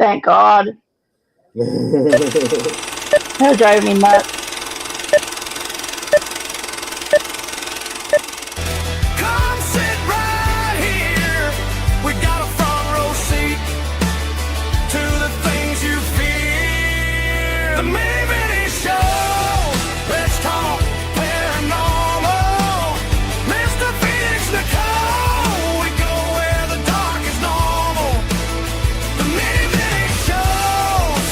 Thank God. That'll drive me nuts. Come sit right here. We got a front row seat to the things you fear. The Mini Show. Let's talk paranormal. Mr. Phoenix Nicole. We go where the dark is normal. The Mini Show.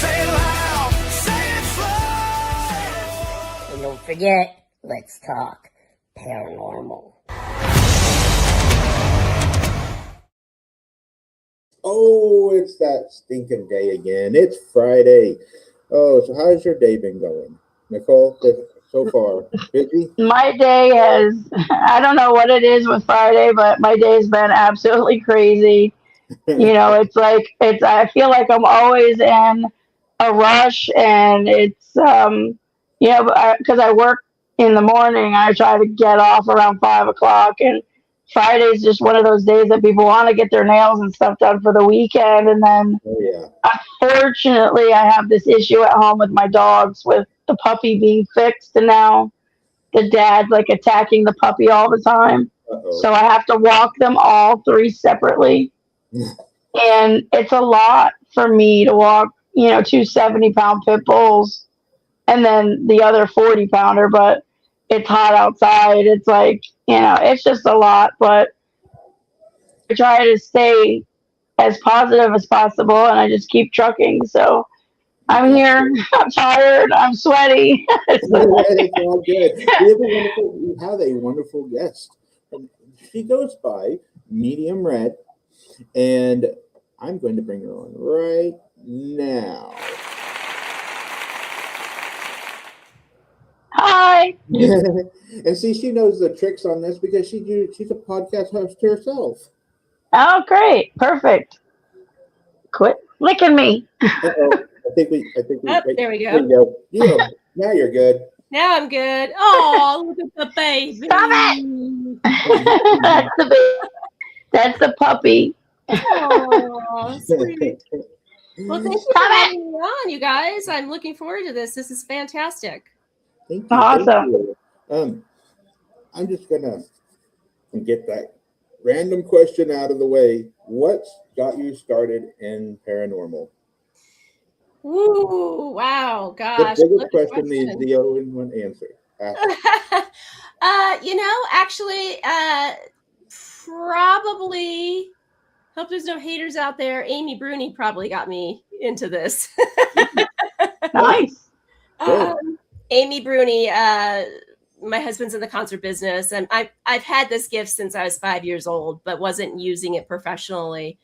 Say it loud, say it slow. And don't forget, let's talk paranormal. Oh, it's that stinking day again. It's Friday. Oh, so how's your day been going, Nicole? So far, busy? My day has, I don't know what it is with Friday, but my day's been absolutely crazy. It's like, I feel like I'm always in a rush, and it's, because I work in the morning, I try to get off around 5 o'clock, and Friday's just one of those days that people want to get their nails and stuff done for the weekend. And then, Oh, yeah. unfortunately, I have this issue at home with my dogs, with the puppy being fixed, and now the dad's like attacking the puppy all the time. Uh-oh. So I have to walk them all three separately. And it's a lot for me to walk, two 70-pound pit bulls and then the other 40-pounder, but it's hot outside. It's like, it's just a lot, but I try to stay as positive as possible, and I just keep trucking. So I'm here. I'm tired. I'm sweaty. It's all good. We have a wonderful guest. She goes by Medium Red, and I'm going to bring her on right now. Hi. And see, she knows the tricks on this because she's a podcast host herself. Oh, great. Perfect. Quit licking me. Uh-oh. I think we. Oh, there we go. Yeah, now you're good. Now I'm good. Oh, look at the baby. Stop it. That's the puppy. Oh, sweet. Well, thank you for having me on, you guys. I'm looking forward to this. This is fantastic. Thank you. Awesome. Thank you. I'm just gonna get that random question out of the way. What got you started in paranormal? Ooh, wow, gosh. The biggest question needs the all-in-one answer. Actually, probably, hope there's no haters out there. Amy Bruni probably got me into this. Nice. Amy Bruni, my husband's in the concert business, and I've had this gift since I was 5 years old, but wasn't using it professionally.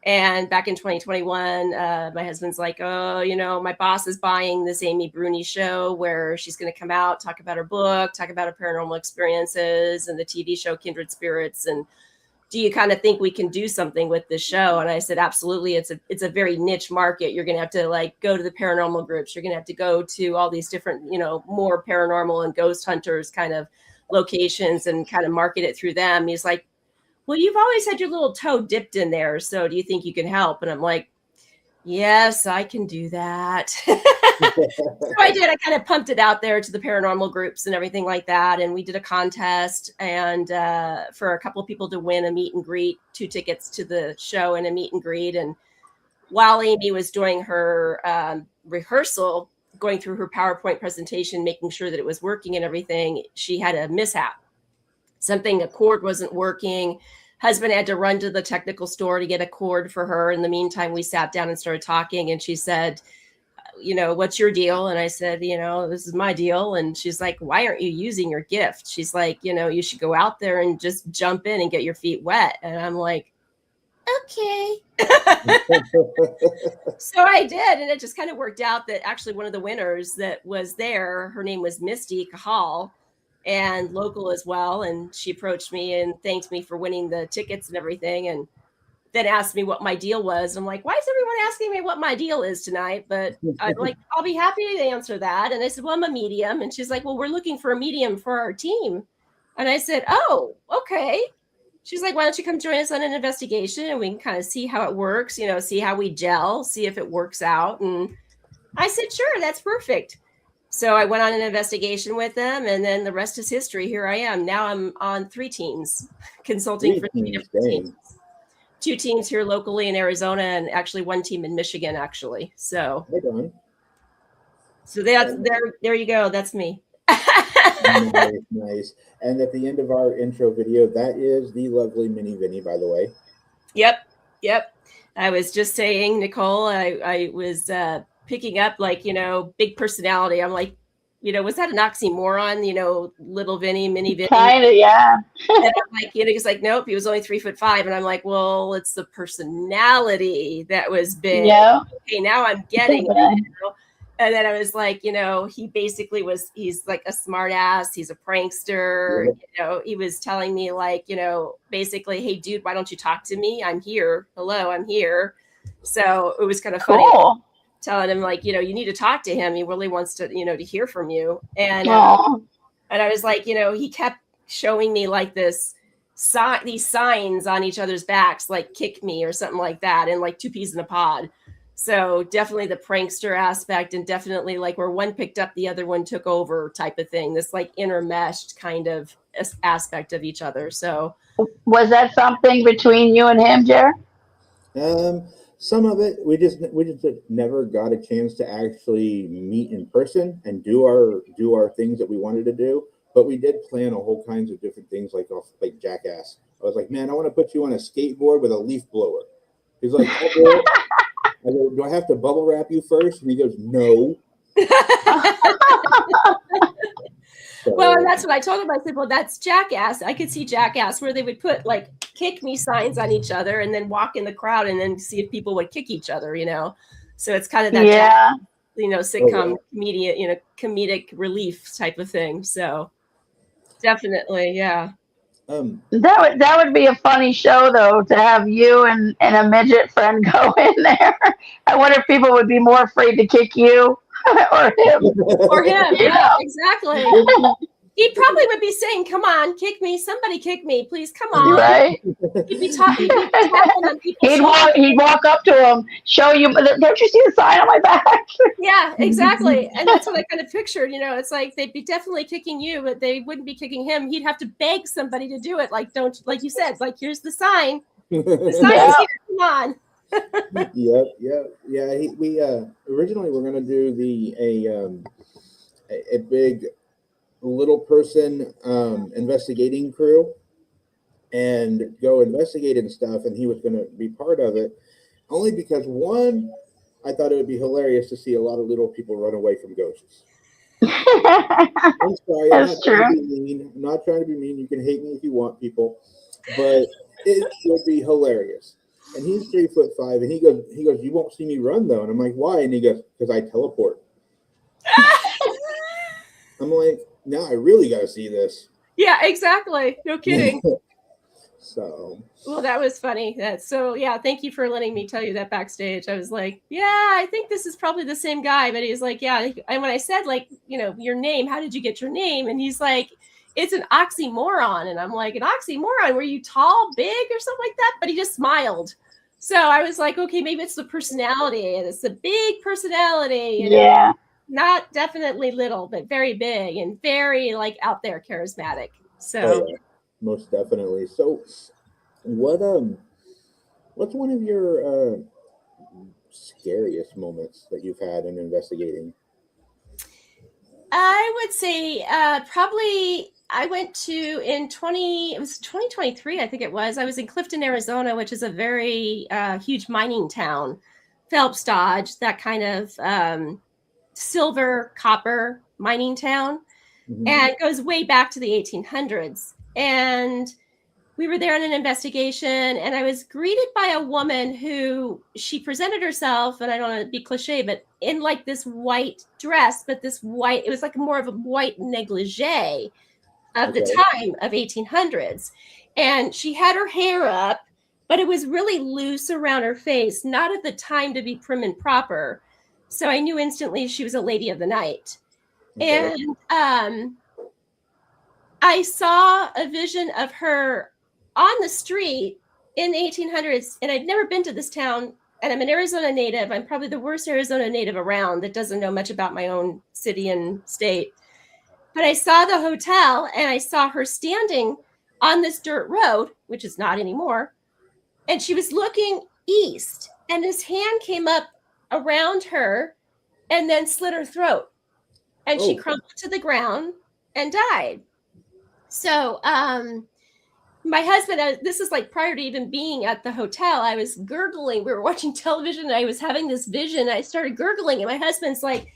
And back in 2021, my husband's like, oh, my boss is buying this Amy Bruni show where she's going to come out, talk about her book, talk about her paranormal experiences, and the TV show Kindred Spirits. And do you kind of think we can do something with this show? And I said, absolutely. It's a very niche market. You're going to have to go to the paranormal groups. You're going to have to go to all these different, more paranormal and ghost hunters kind of locations and kind of market it through them. And he's like, well, you've always had your little toe dipped in there. So do you think you can help? And I'm like, yes, I can do that. So I did. I kind of pumped it out there to the paranormal groups and everything like that. And we did a contest and for a couple of people to win a meet and greet, 2 tickets to the show and a meet and greet. And while Amy was doing her rehearsal, going through her PowerPoint presentation, making sure that it was working and everything, she had a mishap. A cord wasn't working. Husband had to run to the technical store to get a cord for her. In the meantime, we sat down and started talking, and she said, what's your deal? And I said, this is my deal. And she's like, why aren't you using your gift? She's like, you should go out there and just jump in and get your feet wet. And I'm like, okay. So I did. And it just kind of worked out that actually one of the winners that was there, her name was Misty Cahal, and local as well. And she approached me and thanked me for winning the tickets and everything. And then asked me what my deal was. I'm like, why is everyone asking me what my deal is tonight? But I'm like, I'll be happy to answer that. And I said, well, I'm a medium. And she's like, well, we're looking for a medium for our team. And I said, oh, okay. she's like, why don't you come join us on an investigation and we can kind of see how it works, you know, see how we gel, see if it works out. And I said, sure, that's perfect. So I went on an investigation with them, and then the rest is history. Here I am. Now I'm on 3 teams, consulting for 3 different teams. 2 teams here locally in Arizona, and actually 1 team in Michigan, actually. So, there you go. That's me. Nice. And at the end of our intro video, that is the lovely Mini Vinny, by the way. Yep. I was just saying, Nicole, I was picking up, like, you know, big personality. I'm like, you know, was that an oxymoron? You know, little Vinny, Mini Vinny. Kind of, yeah. And I'm like, you know, he's like, nope, he was only 3'5", and I'm like, well, it's the personality that was big. Yeah. Okay, now I'm getting it. You know? And then I was like, you know, he basically he's like a smart ass. He's a prankster. Yep. You know, he was telling me, like, you know, basically, hey, dude, why don't you talk to me? I'm here. Hello, I'm here. So it was kind of funny. Cool. Telling him, like, you know, you need to talk to him. He really wants to, you know, to hear from you. And and I was like, you know, he kept showing me like these signs on each other's backs, like kick me or something like that, and like 2 peas in a pod. So definitely the prankster aspect, and definitely like where one picked up, the other one took over type of thing. This like intermeshed kind of aspect of each other. So was that something between you and him, Jer? Some of it, we just never got a chance to actually meet in person and do our things that we wanted to do. But we did plan a whole kinds of different things, like Jackass. I was like, man, I want to put you on a skateboard with a leaf blower. He's like, oh, I go, do I have to bubble wrap you first? And he goes, no. Well, and that's what I told him. I said, well, that's Jackass. I could see Jackass where they would put like kick me signs on each other and then walk in the crowd and then see if people would kick each other, you know? So it's kind of that, yeah. you know, sitcom comedian, you know, comedic relief type of thing. So definitely. Yeah. That would be a funny show, though, to have you and a midget friend go in there. I wonder if people would be more afraid to kick you or him. Or him, yeah, exactly. He probably would be saying, "Come on, kick me! Somebody kick me, please! Come on!" Right? He'd be tapping on people's He'd walk up to him, show you. Don't you see the sign on my back? Yeah, exactly. And that's what I kind of pictured. You know, it's like they'd be definitely kicking you, but they wouldn't be kicking him. He'd have to beg somebody to do it. Like, don't, like you said, like, here's the sign. The sign is here. Come on. Yeah. We originally were gonna do a big little person investigating crew and go investigate and stuff, and he was going to be part of it, only because one, I thought it would be hilarious to see a lot of little people run away from ghosts. I'm sorry, I'm not trying to be mean. You can hate me if you want, people, but it would be hilarious. And he's 3'5", and he goes, you won't see me run though. And I'm like, why? And he goes, because I teleport. I'm like, now I really got to see this. Yeah, exactly. No kidding. So. Well, that was funny. Yeah, thank you for letting me tell you that backstage. I was like, yeah, I think this is probably the same guy. But he's like, yeah. And when I said, like, you know, your name, how did you get your name? And he's like, it's an oxymoron. And I'm like, an oxymoron? Were you tall, big, or something like that? But he just smiled. So I was like, okay, maybe it's the personality. And it's the big personality. You know? Yeah. Not definitely little, but very big and very like out there, charismatic. So most definitely. So what's one of your scariest moments that you've had in investigating? I would say probably I went to it was 2023, I think it was. I was in Clifton, Arizona, which is a very huge mining town. Phelps Dodge, that kind of silver, copper mining town. Mm-hmm. And it goes way back to the 1800s. And we were there on an investigation, and I was greeted by a woman who she presented herself, and I don't want to be cliche, but in like this white dress, but it was like more of a white negligee of the time of 1800s. And she had her hair up, but it was really loose around her face, not at the time to be prim and proper. So I knew instantly she was a lady of the night. Okay. And I saw a vision of her on the street in the 1800s, and I'd never been to this town, and I'm an Arizona native. I'm probably the worst Arizona native around that doesn't know much about my own city and state. But I saw the hotel, and I saw her standing on this dirt road, which is not anymore, and she was looking east, and this hand came up around her and then slit her throat, and she crumpled to the ground and died. So my husband, this is like prior to even being at the hotel, I was gurgling. We were watching television, and I was having this vision. I started gurgling, and my husband's like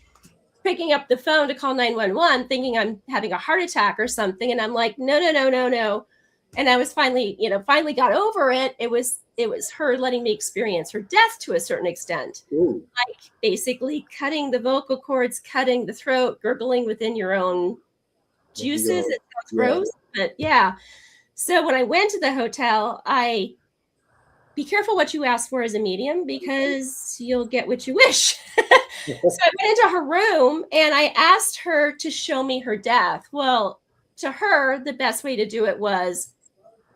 picking up the phone to call 911, thinking I'm having a heart attack or something. And I'm like, no. And I was finally got over it. It was her letting me experience her death to a certain extent. Ooh. Like basically cutting the vocal cords, cutting the throat, gurgling within your own juices. It sounds gross, but yeah. So when I went to the hotel, be careful what you ask for as a medium, because you'll get what you wish. So I went into her room and I asked her to show me her death. Well, to her, the best way to do it was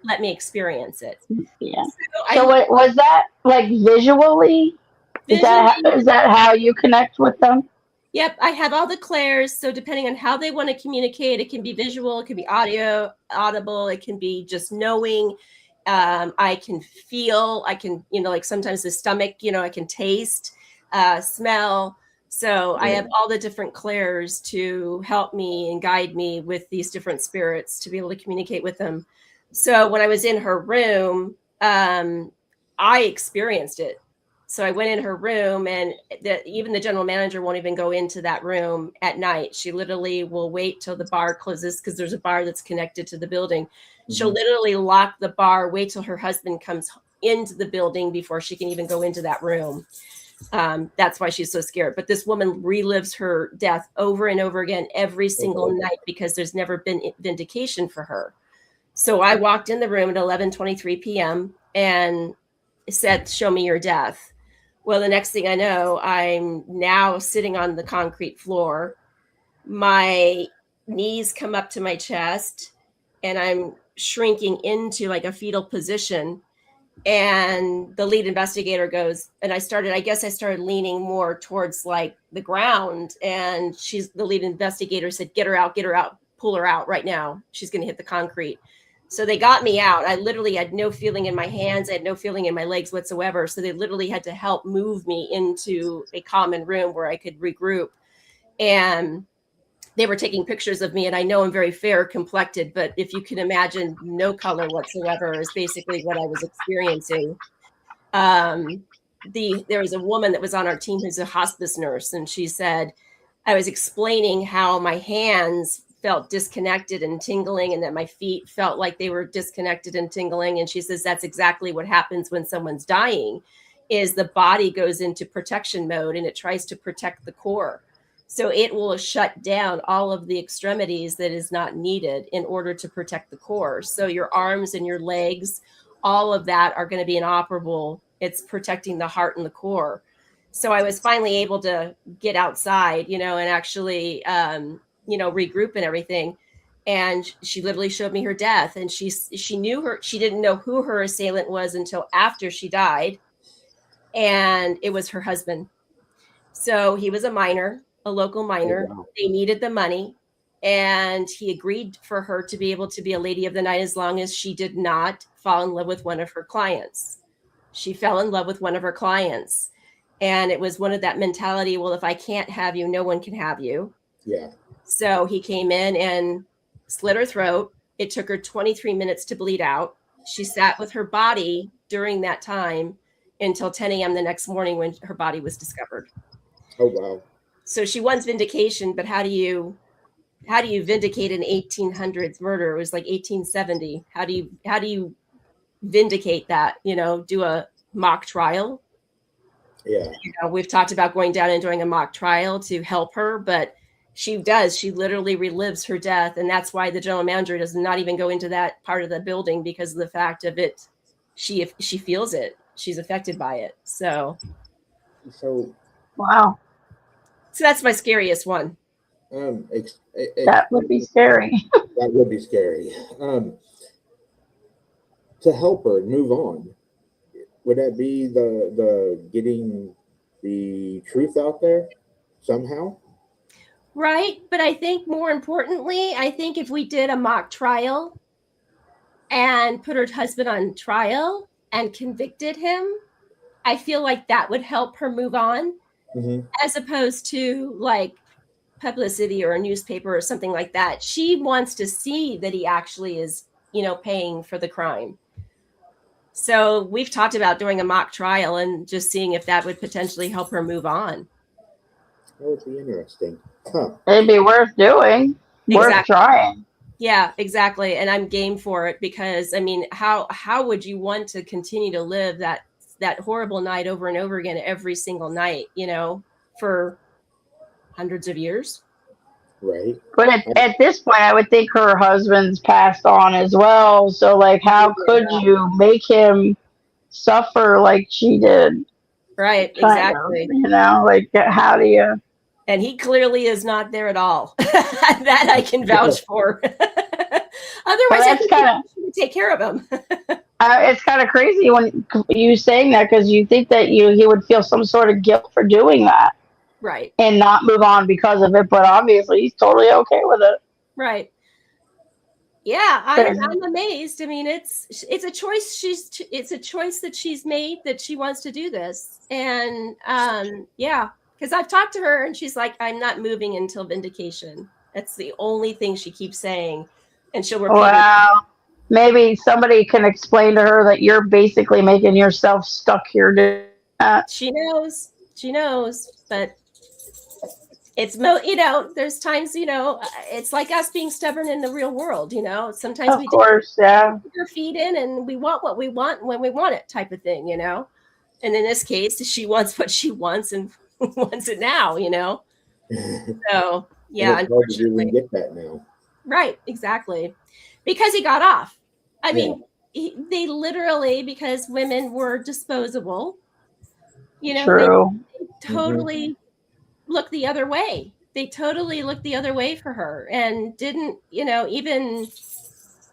let me experience it. Yeah. So what was that like visually? Is that how you connect with them? Yep, I have all the clairs. So depending on how they want to communicate, it can be visual, it can be audible, it can be just knowing. I can feel, I can, like sometimes the stomach, I can taste, smell. So I have all the different clairs to help me and guide me with these different spirits to be able to communicate with them. So when I was in her room, I experienced it. So I went in her room, and even the general manager won't even go into that room at night. She literally will wait till the bar closes, because there's a bar that's connected to the building. Mm-hmm. She'll literally lock the bar, wait till her husband comes into the building before she can even go into that room. That's why she's so scared. But this woman relives her death over and over again every single night, because there's never been vindication for her. So I walked in the room at 11:23 p.m. and said, "Show me your death." Well, the next thing I know, I'm now sitting on the concrete floor. My knees come up to my chest, and I'm shrinking into like a fetal position. And the lead investigator goes, and I started leaning more towards like the ground. And the lead investigator said, get her out, pull her out right now. She's going to hit the concrete. So they got me out. I literally had no feeling in my hands. I had no feeling in my legs whatsoever. So they literally had to help move me into a common room where I could regroup. And they were taking pictures of me. And I know I'm very fair complected, but if you can imagine, no color whatsoever is basically what I was experiencing. There was a woman that was on our team who's a hospice nurse. And she said, I was explaining how my hands felt disconnected and tingling, and that my feet felt like they were disconnected and tingling. And she says, that's exactly what happens when someone's dying, is the body goes into protection mode and it tries to protect the core. So it will shut down all of the extremities that is not needed in order to protect the core. So your arms and your legs, all of that are going to be inoperable. It's protecting the heart and the core. So I was finally able to get outside, and actually, regroup and everything. And she literally showed me her death. And she didn't know who her assailant was until after she died. And it was her husband. So he was a miner, a local miner. Oh, wow. They needed the money. And he agreed for her to be able to be a lady of the night as long as she did not fall in love with one of her clients. She fell in love with one of her clients. And it was one of that mentality, well, if I can't have you, no one can have you. Yeah. So he came in and slit her throat. It took her 23 minutes to bleed out. She sat with her body during that time until 10 a.m. the next morning when her body was discovered. Oh, wow. So she wants vindication, but how do you vindicate an 1800s murder? It was like 1870. How do you vindicate that? Do a mock trial? Yeah. We've talked about going down and doing a mock trial to help her, but she literally relives her death. And that's why the general manager does not even go into that part of the building, because of the fact of it. She feels it. She's affected by it. So wow. So that's my scariest one. That would be scary. That would be scary. to help her move on? Would that be the getting the truth out there somehow? Right. But I think more importantly, I think if we did a mock trial and put her husband on trial and convicted him, I feel like that would help her move on, as opposed to like publicity or a newspaper or something like that. She wants to see that he actually is, paying for the crime. So we've talked about doing a mock trial and just seeing if that would potentially help her move on. That would be interesting. Huh. It'd be worth doing, worth trying. Yeah, exactly. And I'm game for it because, I mean, how would you want to continue to live that horrible night over and over again every single night, for hundreds of years? Right. But at this point, I would think her husband's passed on as well. So, like, how could you make him suffer like she did? Right, exactly. Like, how do you? And he clearly is not there at all. That I can vouch for. Otherwise, I think you take care of him. It's kind of crazy when you saying that, because you think that he would feel some sort of guilt for doing that. Right. And not move on because of it, but obviously he's totally okay with it. Right. Yeah, I'm amazed. I mean, it's a choice. It's a choice that she's made, that she wants to do this, and yeah, because I've talked to her and she's like, "I'm not moving until vindication." That's the only thing she keeps saying, and she'll repeat. Wow. Maybe somebody can explain to her that you're basically making yourself stuck here. She knows, but it's there's times, it's like us being stubborn in the real world, sometimes we put our feet in and we want what we want when we want it, type of thing, and in this case she wants what she wants and wants it now, so yeah, unfortunately get that now. Right, exactly, because he got off. I mean, they literally, because women were disposable, True. they totally looked the other way. They totally looked the other way for her and didn't, even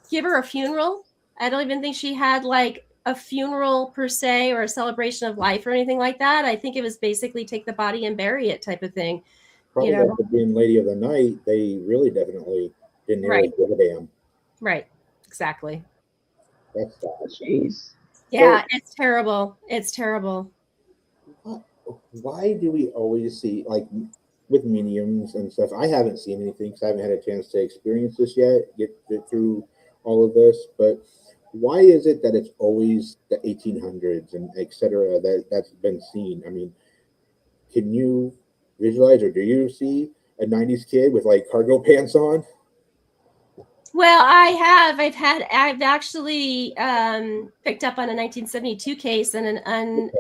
give her a funeral. I don't even think she had like a funeral per se or a celebration of life or anything like that. I think it was basically take the body and bury it type of thing. Probably after being lady of the night, they really definitely didn't really give a damn. Right. Exactly. That's sad. Jeez. Yeah, it's terrible. It's terrible. Why do we always see, like, with mediums and stuff? I haven't seen anything because I haven't had a chance to experience this yet, get through all of this. But why is it that it's always the 1800s and etc. that's been seen? I mean, can you visualize, or do you see a 90s kid with like cargo pants on? Well, I've actually picked up on a 1972 case and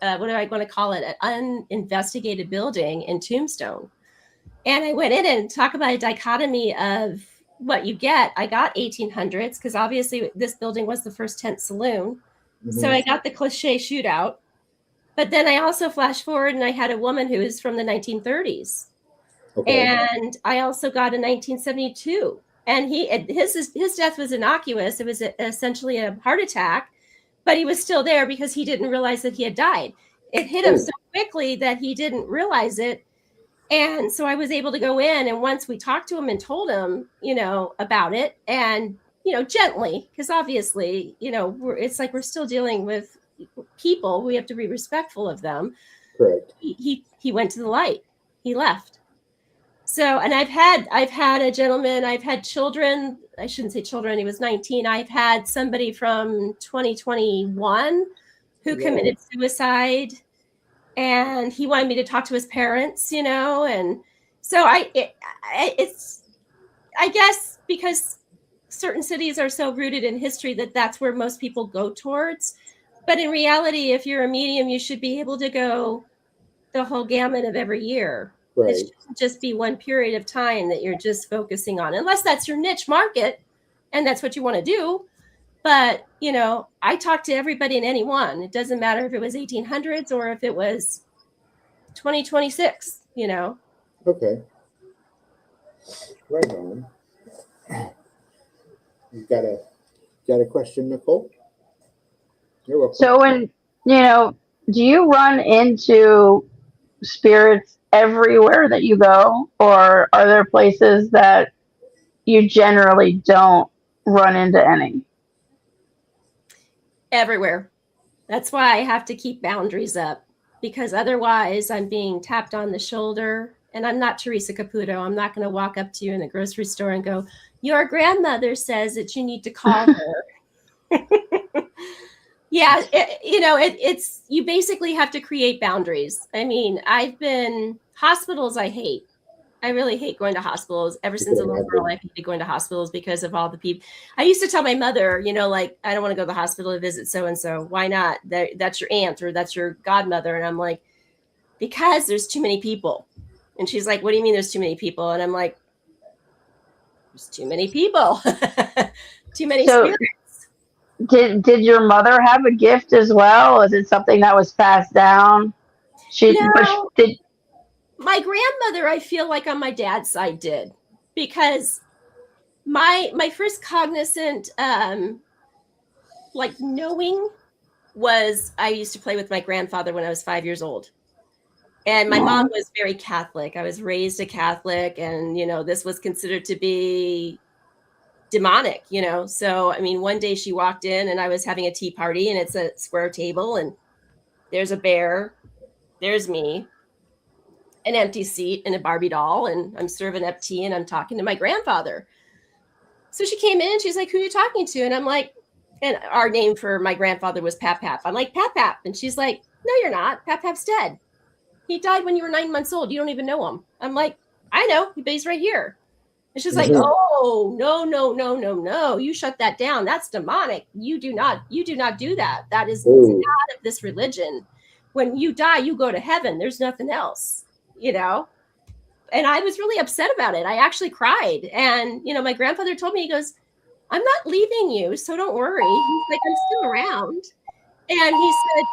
what do I want to call it? An uninvestigated building in Tombstone. And I went in and talk about a dichotomy of what you get. I got 1800s because obviously this building was the first tent saloon. So I got the cliche shootout. But then I also flash forward and I had a woman who is from the 1930s. Okay. And I also got a 1972. And his death was innocuous. It was essentially a heart attack. But he was still there because he didn't realize that he had died. It hit him so quickly that he didn't realize it. And so I was able to go in. And once we talked to him and told him, about it and, gently, because obviously, it's like we're still dealing with people. We have to be respectful of them. Correct. He went to the light. He left. So, and I've had a gentleman, I've had children. I shouldn't say children. He was 19. I've had somebody from 2021 who committed suicide, and he wanted me to talk to his parents, and so it's I guess because certain cities are so rooted in history that's where most people go towards. But in reality, if you're a medium, you should be able to go the whole gamut of every year. Right. It shouldn't just be one period of time that you're just focusing on, unless that's your niche market and that's what you want to do. But, I talk to everybody and anyone. It doesn't matter if it was 1800s or if it was 2026, Okay. Right on. You got a question, Nicole? You're welcome. So when, do you run into spirits everywhere that you go, or are there places that you generally don't run into any? Everywhere. That's why I have to keep boundaries up, because otherwise I'm being tapped on the shoulder. And I'm not Teresa Caputo. I'm not going to walk up to you in the grocery store and go, your grandmother says that you need to call her. Yeah, it's you basically have to create boundaries. I mean, hospitals I hate. I really hate going to hospitals. Ever since a little girl, I hated going to hospitals because of all the people. I used to tell my mother, like, I don't want to go to the hospital to visit so-and-so. Why not? That's your aunt or that's your godmother. And I'm like, because there's too many people. And she's like, what do you mean there's too many people? And I'm like, there's too many people. Too many spirits. Did your mother have a gift as well? Is it something that was passed down? My grandmother, I feel like on my dad's side did, because my first cognizant knowing was I used to play with my grandfather when I was 5 years old. And my mom was very Catholic. I was raised a Catholic, and this was considered to be demonic, So I mean, one day she walked in and I was having a tea party, and it's a square table, and there's a bear, there's me, an empty seat, and a Barbie doll, and I'm serving up tea and I'm talking to my grandfather. So she came in and she's like, who are you talking to? And I'm like, and our name for my grandfather was Pap Pap. I'm like, Pap Pap. And she's like, no, you're not. Pap Pap's dead. He died when you were 9 months old. You don't even know him. I'm like, I know, but he's right here. And she's like, oh, no. You shut that down. That's demonic. You do not do that. That is not of this religion. When you die, you go to heaven. There's nothing else, And I was really upset about it. I actually cried. And, my grandfather told me, he goes, I'm not leaving you, so don't worry. He's like, I'm still around. And he said,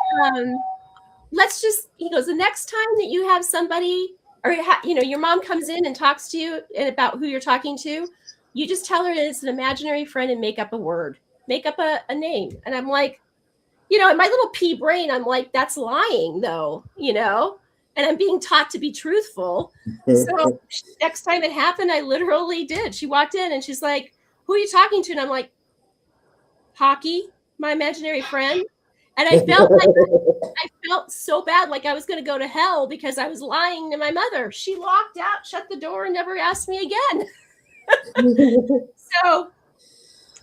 he goes, the next time that you have somebody, or your mom comes in and talks to you and about who you're talking to, you just tell her that it's an imaginary friend and make up a word, make up a name. And I'm like, in my little pea brain, I'm like, that's lying though, and I'm being taught to be truthful. So next time it happened, I literally did. She walked in and she's like, who are you talking to? And I'm like, Hockey, my imaginary friend. And I felt so bad, like I was going to go to hell because I was lying to my mother. She locked out, shut the door, and never asked me again. So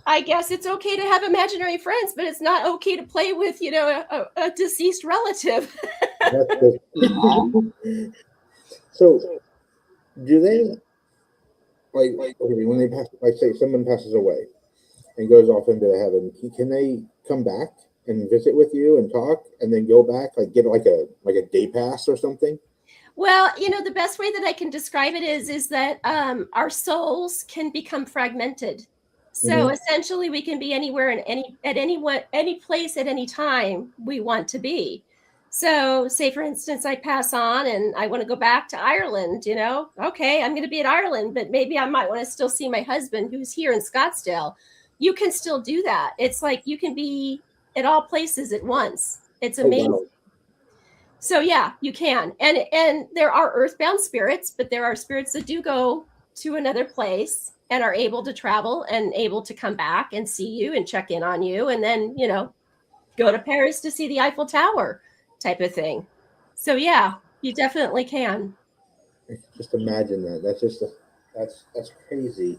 I guess it's okay to have imaginary friends, but it's not okay to play with, a deceased relative. So do they, okay, when they pass, say someone passes away and goes off into heaven, can they come back and visit with you and talk and then go back, get like a day pass or something? Well, the best way that I can describe it is that our souls can become fragmented. So essentially we can be anywhere and any place at any time we want to be. So say, for instance, I pass on and I want to go back to Ireland, okay, I'm going to be in Ireland, but maybe I might want to still see my husband who's here in Scottsdale. You can still do that. It's like you can be at all places at once. It's amazing. Wow. So yeah, you can. And there are earthbound spirits, but there are spirits that do go to another place and are able to travel and able to come back and see you and check in on you. And then, go to Paris to see the Eiffel Tower type of thing. So yeah, you definitely can. Just imagine that. That's crazy.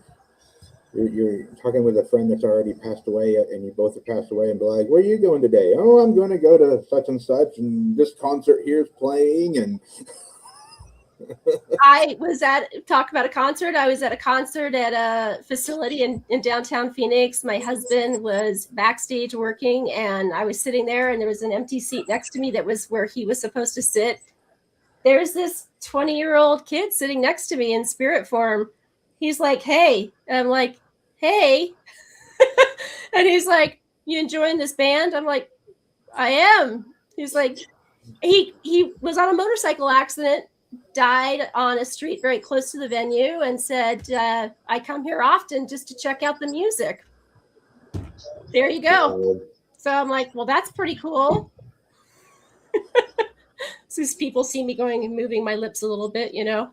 You're talking with a friend that's already passed away, and you both have passed away, and be like, where are you going today? Oh, I'm going to go to such and such, and this concert here is playing. And I was talk about a concert. I was at a concert at a facility in downtown Phoenix. My husband was backstage working, and I was sitting there, and there was an empty seat next to me that was where he was supposed to sit. There's this 20-year-old kid sitting next to me in spirit form. He's like, hey. And I'm like, hey. And he's like, you enjoying this band? I'm like, I am. He's like, he was on a motorcycle accident, died on a street very close to the venue, and said, I come here often just to check out the music. There you go. So I'm like, well, that's pretty cool. So as people see me going and moving my lips a little bit, you know,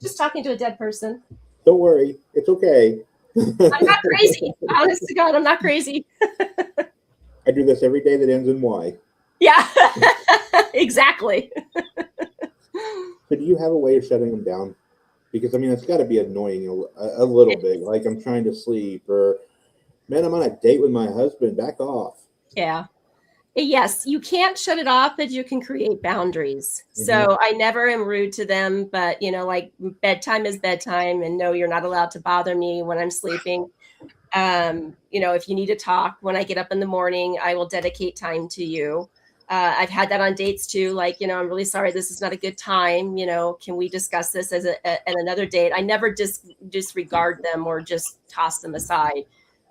just talking to a dead person. Don't worry, it's okay. I'm not crazy. Honest to God, I'm not crazy. I do this every day that ends in Y. Yeah, exactly. So do you have a way of shutting them down? Because I mean, it's got to be annoying a little bit. Like I'm trying to sleep, or man, I'm on a date with my husband. Back off. Yeah. Yes, you can't shut it off, but you can create boundaries. So I never am rude to them, but you know, like bedtime is bedtime, and no, you're not allowed to bother me when I'm sleeping. You know, if you need to talk when I get up in the morning, I will dedicate time to you. I've had that on dates too. Like, you know, I'm really sorry, this is not a good time. You know, can we discuss this as at another date? I never disregard them or just toss them aside.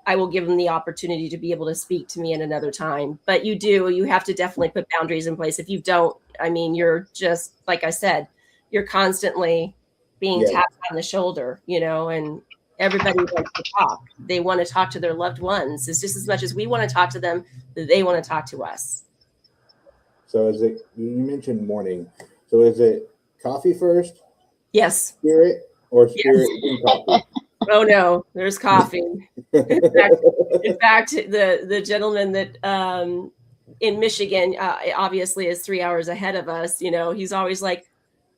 I will give them the opportunity to be able to speak to me at another time. But you have to definitely put boundaries in place. If you don't, I mean, you're just, like I said, you're constantly being tapped on the shoulder, you know, and everybody wants to talk. They want to talk to their loved ones. It's just as much as we want to talk to them, that they want to talk to us. So is it, you mentioned morning. So is it coffee first? Yes. Spirit or spirit and coffee? Oh no, there's coffee. In fact, the gentleman that in Michigan obviously is 3 hours ahead of us. You know, he's always like,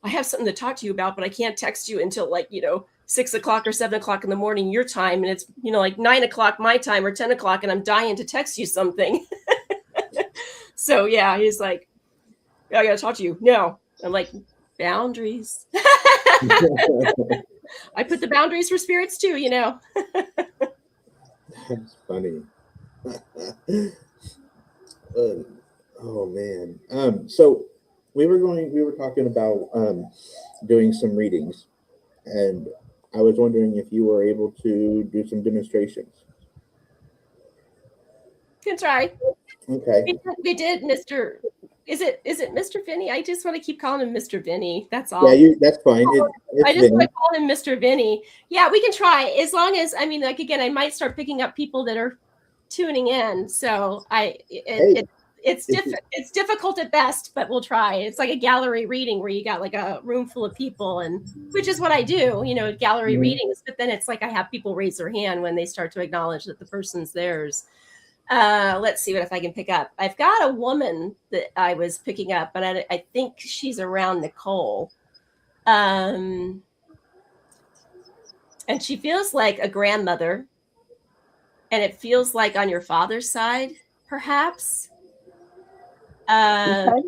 I have something to talk to you about, but I can't text you until like, you know, 6 o'clock or 7 o'clock in the morning your time, and it's, you know, like 9 o'clock my time or 10 o'clock, and I'm dying to text you something. So yeah, he's like, I gotta talk to you. No, I'm like, boundaries. I put the boundaries for spirits too, you know. That's funny. Oh man. So we were talking about doing some readings, and I was wondering if you were able to do some demonstrations. Can try. Okay. We did, Mr. Is it Mr. Vinny? I just want to keep calling him Mr. Vinny. That's all. Yeah, that's fine. I just want to call him Mr. Vinny. Yeah, we can try, as long as, I mean, like, again, I might start picking up people that are tuning in. So it's difficult at best, but we'll try. It's like a gallery reading where you got like a room full of people, and which is what I do, you know, gallery readings. But then it's like I have people raise their hand when they start to acknowledge that the person's theirs. Let's see what if I can pick up. I've got a woman that I was picking up, but I think she's around Nicole. And she feels like a grandmother, and it feels like on your father's side, perhaps. Oh,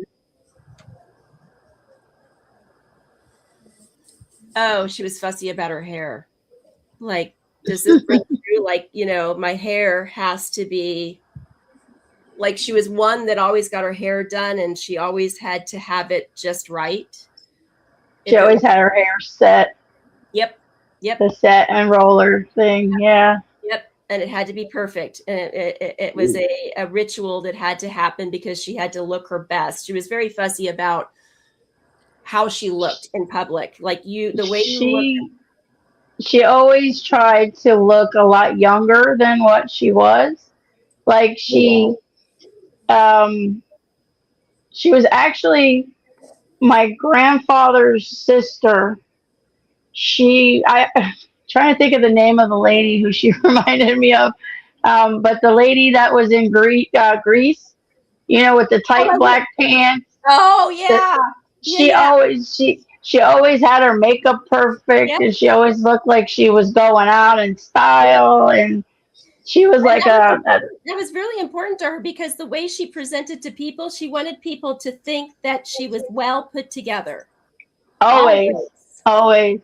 she was fussy about her hair. Like, does this bring through? Like, you know, my hair has to be like, she was one that always got her hair done, and she always had to have it just right. She always had her hair set. Yep. The set and roller thing. Yeah. Yep. And it had to be perfect. And it was a ritual that had to happen because she had to look her best. She was very fussy about how she looked in public. Like the way you look. She always tried to look a lot younger than what she was. Like she was actually my grandfather's sister. I'm trying to think of the name of the lady who she reminded me of. But the lady that was in Greece, you know, with the tight black pants. Oh yeah. She always had her makeup perfect, and she always looked like she was going out in style, and she was like that was really important to her, because the way she presented to people, she wanted people to think that she was well put together. Always,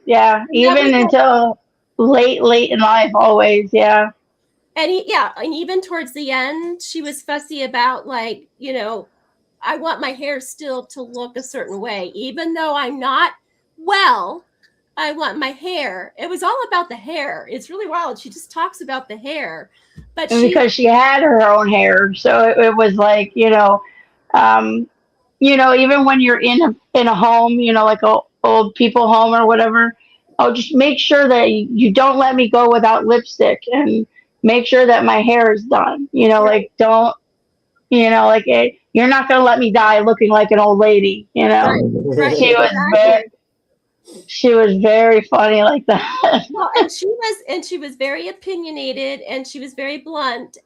yeah. Even until late in life, always, yeah. And and even towards the end, she was fussy about, like, you know, I want my hair still to look a certain way, even though I'm not well. I want my hair. It was all about the hair. It's really wild. She just talks about the hair, but because she had her own hair, so it was like, you know, even when you're in a home, you know, like a old people home or whatever, I'll just make sure that you don't let me go without lipstick, and make sure that my hair is done. Like don't, like you're not gonna let me die looking like an old lady. Right, She was exactly. she was very funny like that. Well, and she was very opinionated and she was very blunt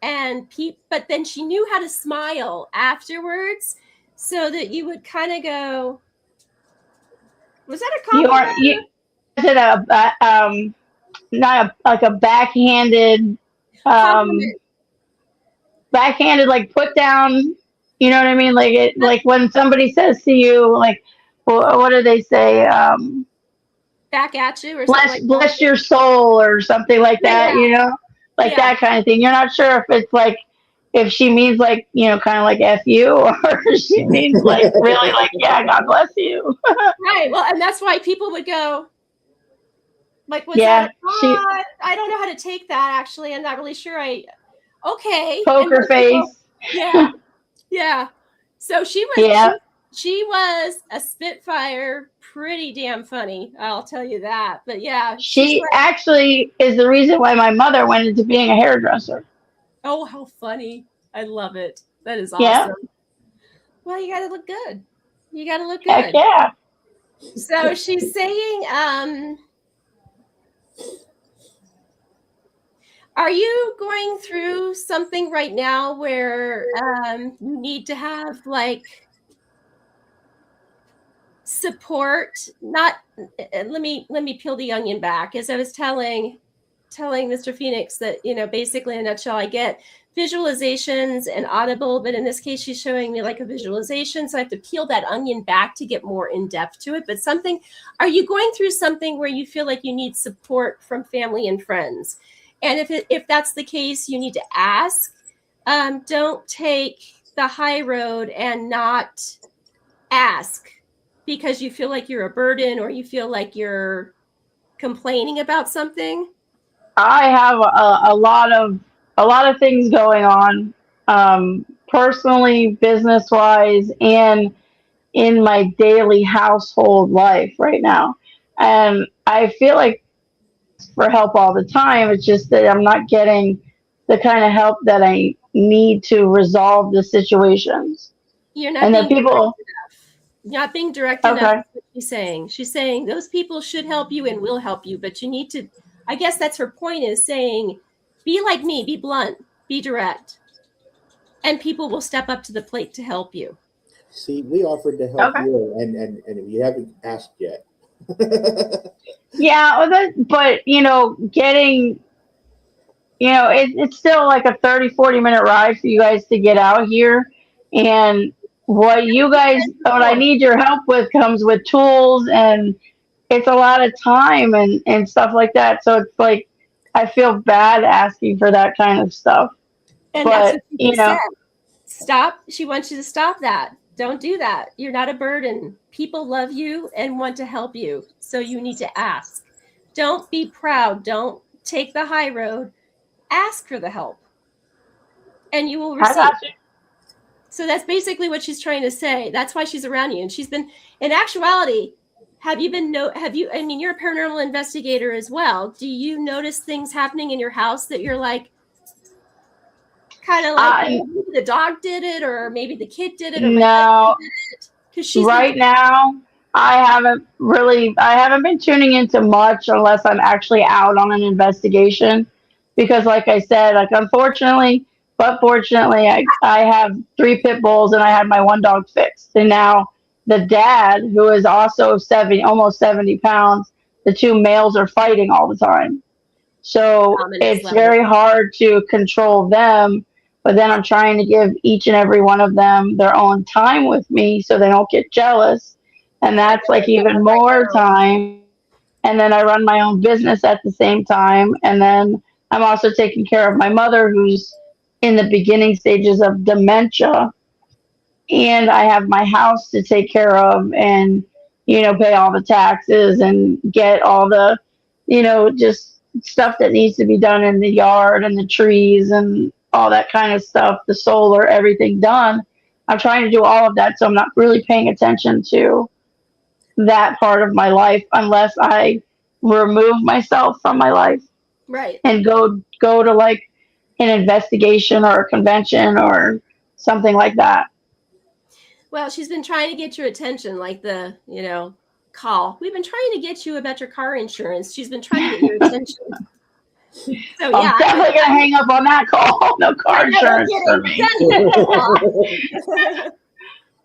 but then she knew how to smile afterwards so that you would kind of go, was that a You are compliment? you did not like a um Compliment. backhanded like put down. You know what I mean? Like like when somebody says to you like, what do they say? Back at you or something Bless like that. your soul or something like Yeah, that. Like yeah. that kind of thing. You're not sure if it's like if she means like kind of like f you or she means like really like yeah, God bless you. Right. Well, and that's why people would go, like, was that Yeah, a she I don't know how to take that actually. I'm not really sure okay. And poker most people, face. yeah. Yeah. So Yeah, she was a spitfire, pretty damn funny, I'll tell you that. But yeah, she's she like, actually is the reason why my mother went into being a hairdresser. oh, how funny. I love it. That is Yeah, awesome. Well, you gotta look good. You gotta look heck good. yeah. So she's saying, are you going through something right now where you need to have like support? Not let me peel the onion back. As I was telling Mr. Phoenix that, basically in a nutshell, I get visualizations and audible, but in this case, she's showing me like a visualization. So I have to peel that onion back to get more in depth to it. But are you going through something where you feel like you need support from family and friends? And if that's the case, you need to ask. Don't take the high road and not ask because you feel like you're a burden or you feel like you're complaining about something. I have a lot of things going on, personally, business wise, and in my daily household life right now. And I feel like for help all the time. It's just that I'm not getting the kind of help that I need to resolve the situations. You're not And the being people, not being direct enough okay, is what she's saying. She's saying those people should help you and will help you, but you need to, I guess that's her point, is saying, be like me, be blunt, be direct, and people will step up to the plate to help you. See, we offered to help okay. you, and you haven't asked yet. Yeah, but getting, it's still like a 30-40 minute ride for you guys to get out here. And what I need your help with comes with tools, and it's a lot of time and stuff like that. So it's like, I feel bad asking for that kind of stuff. And that's But, what she just said. Stop. She wants you to stop that. Don't do that. You're not a burden. People love you and want to help you. So you need to ask. Don't be proud. Don't take the high road. Ask for the help. And you will I receive. got you. So that's basically what she's trying to say. That's why she's around you. And she's been, in actuality, I mean, you're a paranormal investigator as well. Do you notice things happening in your house that you're like, kind of like maybe the dog did it, or maybe the kid did it, or no, because she's right now I haven't been tuning into much unless I'm actually out on an investigation, because like I said, like unfortunately but fortunately, I have 3 pit bulls and I had my one dog fixed, and now the dad, who is also almost 70 pounds, the 2 males are fighting all the time. So it's level. very hard to control them. But then I'm trying to give each and every one of them their own time with me so they don't get jealous. And that's like even more time. And then I run my own business at the same time. And then I'm also taking care of my mother, who's in the beginning stages of dementia. And I have my house to take care of and, pay all the taxes and get all the, just stuff that needs to be done in the yard and the trees and all that kind of stuff, the solar, everything done. I'm trying to do all of that. So I'm not really paying attention to that part of my life unless I remove myself from my life Right. and go to like an investigation or a convention or something like that. Well, she's been trying to get your attention, like the, call. We've been trying to get you about your car insurance. She's been trying to get your attention. So yeah, I'm definitely gonna hang up on that call. No car insurance for me.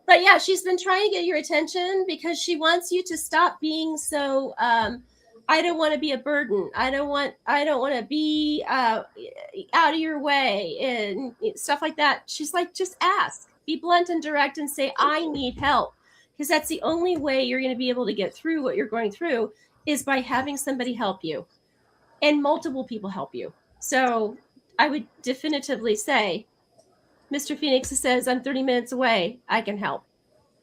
But yeah, she's been trying to get your attention because she wants you to stop being so I don't want to be a burden. I don't want to be out of your way and stuff like that. She's like, just ask. Be blunt and direct and say, I need help. Because that's the only way you're going to be able to get through what you're going through is by having somebody help you and multiple people help you. So I would definitively say, Mr. Phoenix says, I'm 30 minutes away. I can help.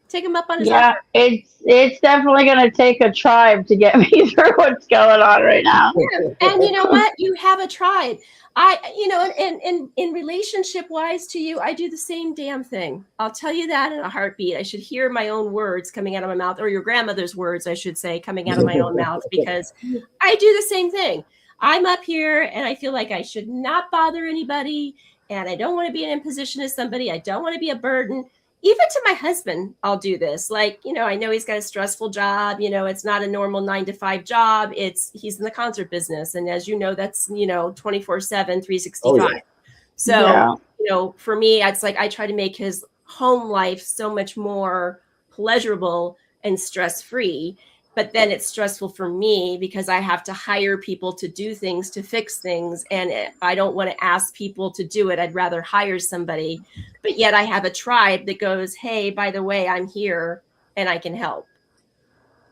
Take him up on his offer. It's definitely going to take a tribe to get me through what's going on right now. Yeah. And you know what? You have a tribe. In relationship wise to you, I do the same damn thing. I'll tell you that in a heartbeat. I should hear my own words coming out of my mouth, or your grandmother's words, I should say, coming out of my own mouth, because I do the same thing. I'm up here and I feel like I should not bother anybody, and I don't want to be in a position as somebody. I don't want to be a burden. Even to my husband, I'll do this. Like, I know he's got a stressful job. It's not a normal 9-to-5 job. He's in the concert business. And as you know, that's, 24/7, 365. Oh, yeah. So, for me, it's like I try to make his home life so much more pleasurable and stress-free. But then it's stressful for me because I have to hire people to do things, to fix things. And I don't want to ask people to do it. I'd rather hire somebody. But yet I have a tribe that goes, hey, by the way, I'm here and I can help.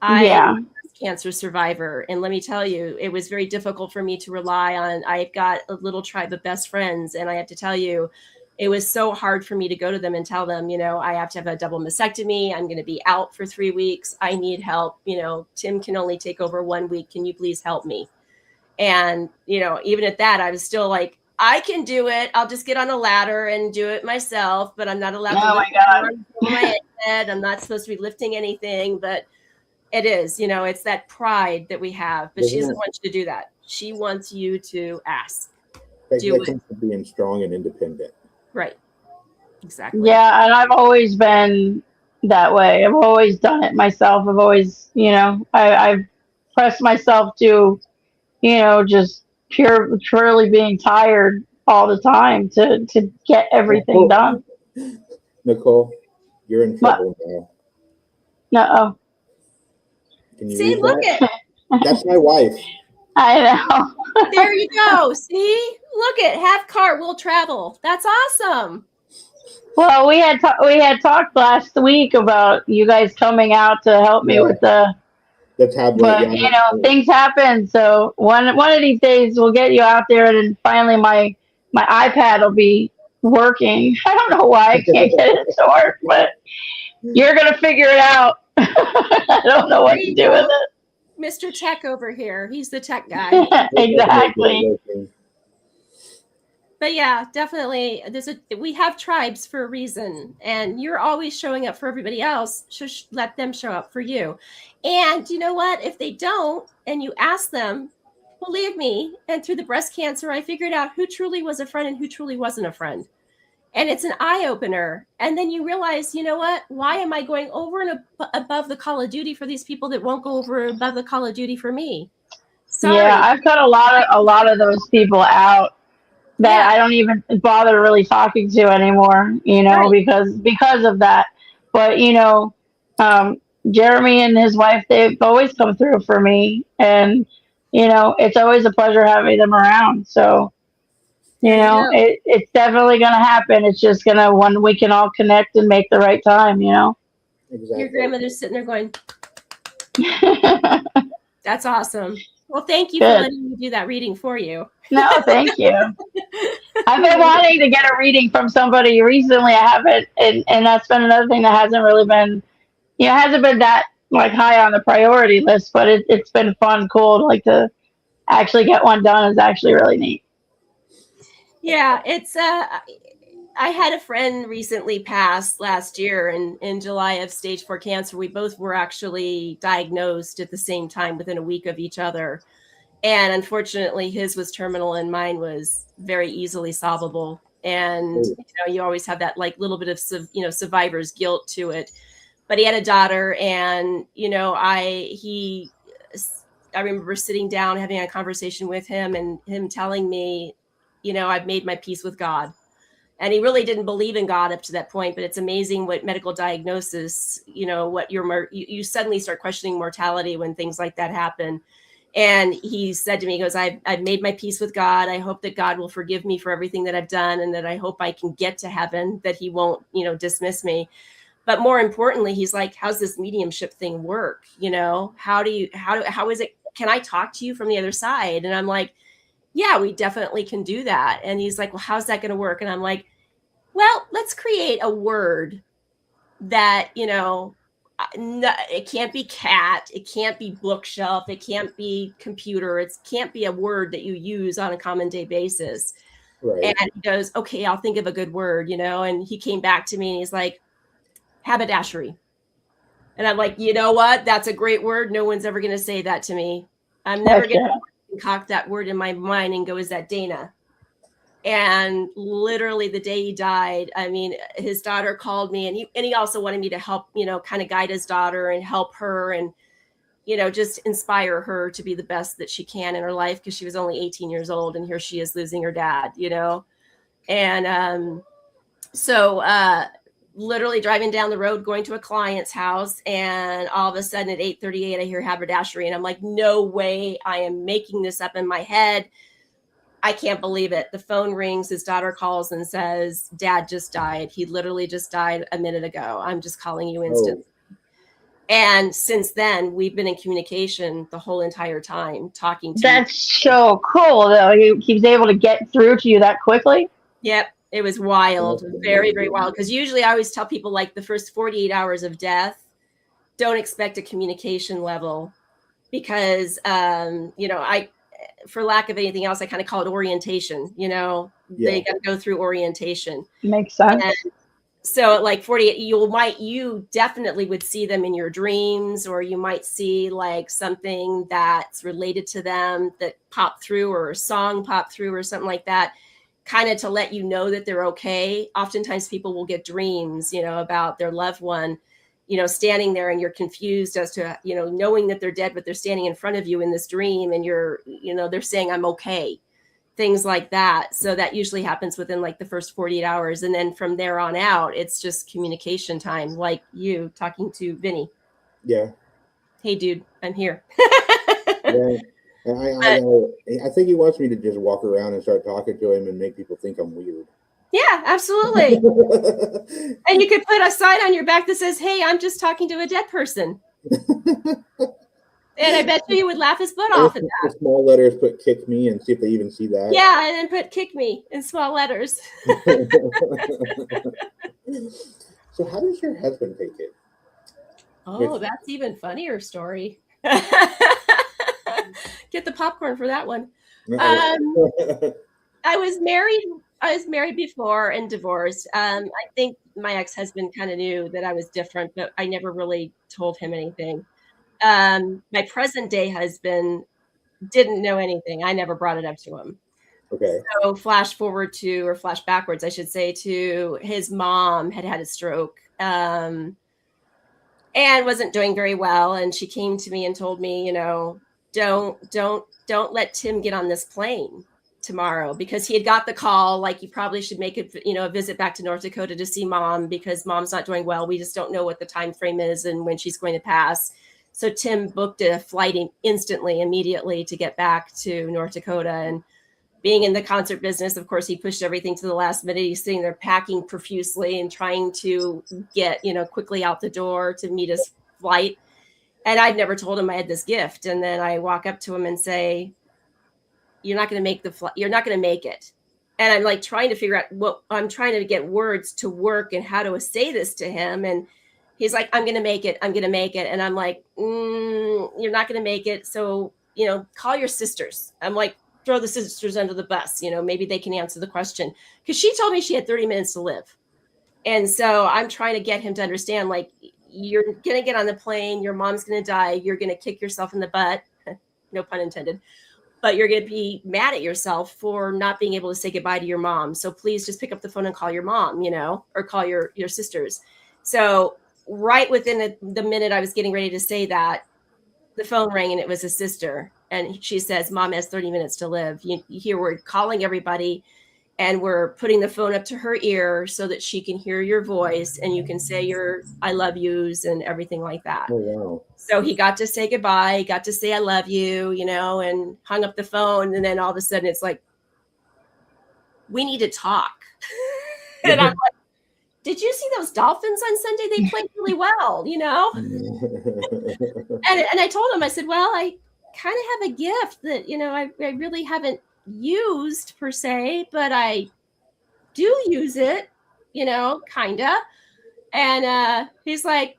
I'm a breast cancer survivor. And let me tell you, it was very difficult for me to rely on. I've got a little tribe of best friends. And I have to tell you, it was so hard for me to go to them and tell them, I have to have a double mastectomy. I'm going to be out for 3 weeks. I need help. Tim can only take over 1 week. Can you please help me? And, even at that, I was still like, I can do it. I'll just get on a ladder and do it myself, but I'm not allowed to lift my head. I'm not supposed to be lifting anything, but it is, it's that pride that we have, but she doesn't want you to do that. She wants you to ask. Do it. Being strong and independent. Right. Exactly. Yeah, and I've always been that way. I've always done it myself. I've always, I've pressed myself to, just purely being tired all the time to get everything done. Nicole, you're in trouble now. No. Can you see, look at that's my wife. I know. There you go. See, look at half cart will travel. That's awesome. Well, we had talked last week about you guys coming out to help me with the tablet. But things happen. So one of these days we'll get you out there, and then finally my iPad will be working. I don't know why I can't get it to work, but you're gonna figure it out. I don't know what to do with it. Mr. Tech over here. He's the tech guy. Exactly. But yeah, definitely. We have tribes for a reason, and you're always showing up for everybody else. So let them show up for you. And you know what? If they don't, and you ask them, believe me, and through the breast cancer, I figured out who truly was a friend and who truly wasn't a friend. And it's an eye opener. And then you realize, you know what? Why am I going over and above the Call of Duty for these people that won't go over above the Call of Duty for me? Sorry. Yeah, I've cut a lot of those people out that I don't even bother really talking to anymore, right. because of that. But Jeremy and his wife, they've always come through for me, and it's always a pleasure having them around. So it's definitely going to happen. It's just when we can all connect and make the right time. Exactly. Your grandmother's sitting there going, "That's awesome." Well, thank you for letting me do that reading for you. No, thank you. I've been wanting to get a reading from somebody recently. I haven't, and that's been another thing that hasn't really been, hasn't been that high on the priority list. But it's been fun, cool to actually get one done. Is actually really neat. Yeah, it's I had a friend recently pass last year in July of stage 4 cancer. We both were actually diagnosed at the same time within a week of each other. And unfortunately, his was terminal and mine was very easily solvable. And you always have that like little bit of survivor's guilt to it. But he had a daughter, and I remember sitting down having a conversation with him, and him telling me, I've made my peace with God. And he really didn't believe in God up to that point, but it's amazing what medical diagnosis, what you suddenly start questioning mortality when things like that happen. And he said to me, he goes, I've made my peace with God. I hope that God will forgive me for everything that I've done, and that I hope I can get to heaven, that he won't, dismiss me. But more importantly, he's like, how's this mediumship thing work? How is it? Can I talk to you from the other side? And I'm like, yeah, we definitely can do that. And he's like, well, how's that going to work? And I'm like, well, let's create a word that, it can't be cat, it can't be bookshelf, it can't be computer, it can't be a word that you use on a common day basis. Right. And he goes, okay, I'll think of a good word, and he came back to me and he's like, haberdashery. And I'm like, you know what? That's a great word. No one's ever going to say that to me. I'm never going to concoct that word in my mind and go, is that Dana? And literally the day he died, I mean, his daughter called me, and he also wanted me to help, kind of guide his daughter and help her and, just inspire her to be the best that she can in her life, because she was only 18 years old, and here she is losing her dad, And so literally driving down the road, going to a client's house, and all of a sudden at 8:38, I hear haberdashery, and I'm like, no way, I am making this up in my head. I can't believe it. The phone rings. His daughter calls and says, Dad just died. He literally just died a minute ago. I'm just calling you instantly. Oh. And since then, we've been in communication the whole entire time, talking to That's so cool, though. He was able to get through to you that quickly? Yep. It was wild. Very, very wild. Because usually I always tell people, like, the first 48 hours of death, don't expect a communication level, because, for lack of anything else, I kind of call it orientation. They got to go through orientation. Makes sense. And so at like 48, you definitely would see them in your dreams, or you might see like something that's related to them that popped through, or a song popped through, or something like that, kind of to let you know that they're okay. Oftentimes people will get dreams, about their loved one, standing there, and you're confused as to, knowing that they're dead, but they're standing in front of you in this dream, and you're, they're saying, I'm okay, things like that. So that usually happens within like the first 48 hours. And then from there on out, it's just communication time, like you talking to Vinny. Yeah. Hey, dude, I'm here. Yeah. And I think he wants me to just walk around and start talking to him and make people think I'm weird. Yeah, absolutely. And you could put a sign on your back that says, hey, I'm just talking to a dead person. And I bet you would laugh his butt off at that. Small letters, put kick me, and see if they even see that. Yeah, and then put kick me in small letters. So how does your husband take it? Oh, that's even funnier story. Get the popcorn for that one. I was married before and divorced. I think my ex-husband kind of knew that I was different, but I never really told him anything. My present day husband didn't know anything. I never brought it up to him. Okay. So flash backwards, I should say, to his mom had a stroke, and wasn't doing very well. And she came to me and told me, don't let Tim get on this plane tomorrow, because he had got the call, like, you probably should make a visit back to North Dakota to see mom, because mom's not doing well. We just don't know what the time frame is and when she's going to pass. So Tim booked a flight immediately to get back to North Dakota. And being in the concert business, of course, he pushed everything to the last minute. He's sitting there packing profusely and trying to get, quickly out the door to meet his flight. And I'd never told him I had this gift. And then I walk up to him and say, you're not going to make the flight. You're not going to make it. And I'm like trying to figure out I'm trying to get words to work and how to say this to him. And he's like, I'm going to make it. I'm going to make it. And I'm like, you're not going to make it. So, call your sisters. I'm like, throw the sisters under the bus. Maybe they can answer the question. Because she told me she had 30 minutes to live. And so I'm trying to get him to understand, like, you're going to get on the plane. Your mom's going to die. You're going to kick yourself in the butt. No pun intended. but you're going to be mad at yourself for not being able to say goodbye to your mom. So please just pick up the phone and call your mom, or call your sisters. So right within the minute I was getting ready to say that, the phone rang and it was a sister. And she says, Mom has 30 minutes to live. You hear we're calling everybody and we're putting the phone up to her ear so that she can hear your voice and you can say your I love yous and everything like that. Oh, wow. So he got to say goodbye, got to say I love you, and hung up the phone. And then all of a sudden it's like, we need to talk. And I'm like, did you see those Dolphins on Sunday? They played really well, And I told him, I said, well, I kind of have a gift that, I really haven't used per se, but I do use it, kind of. And he's like,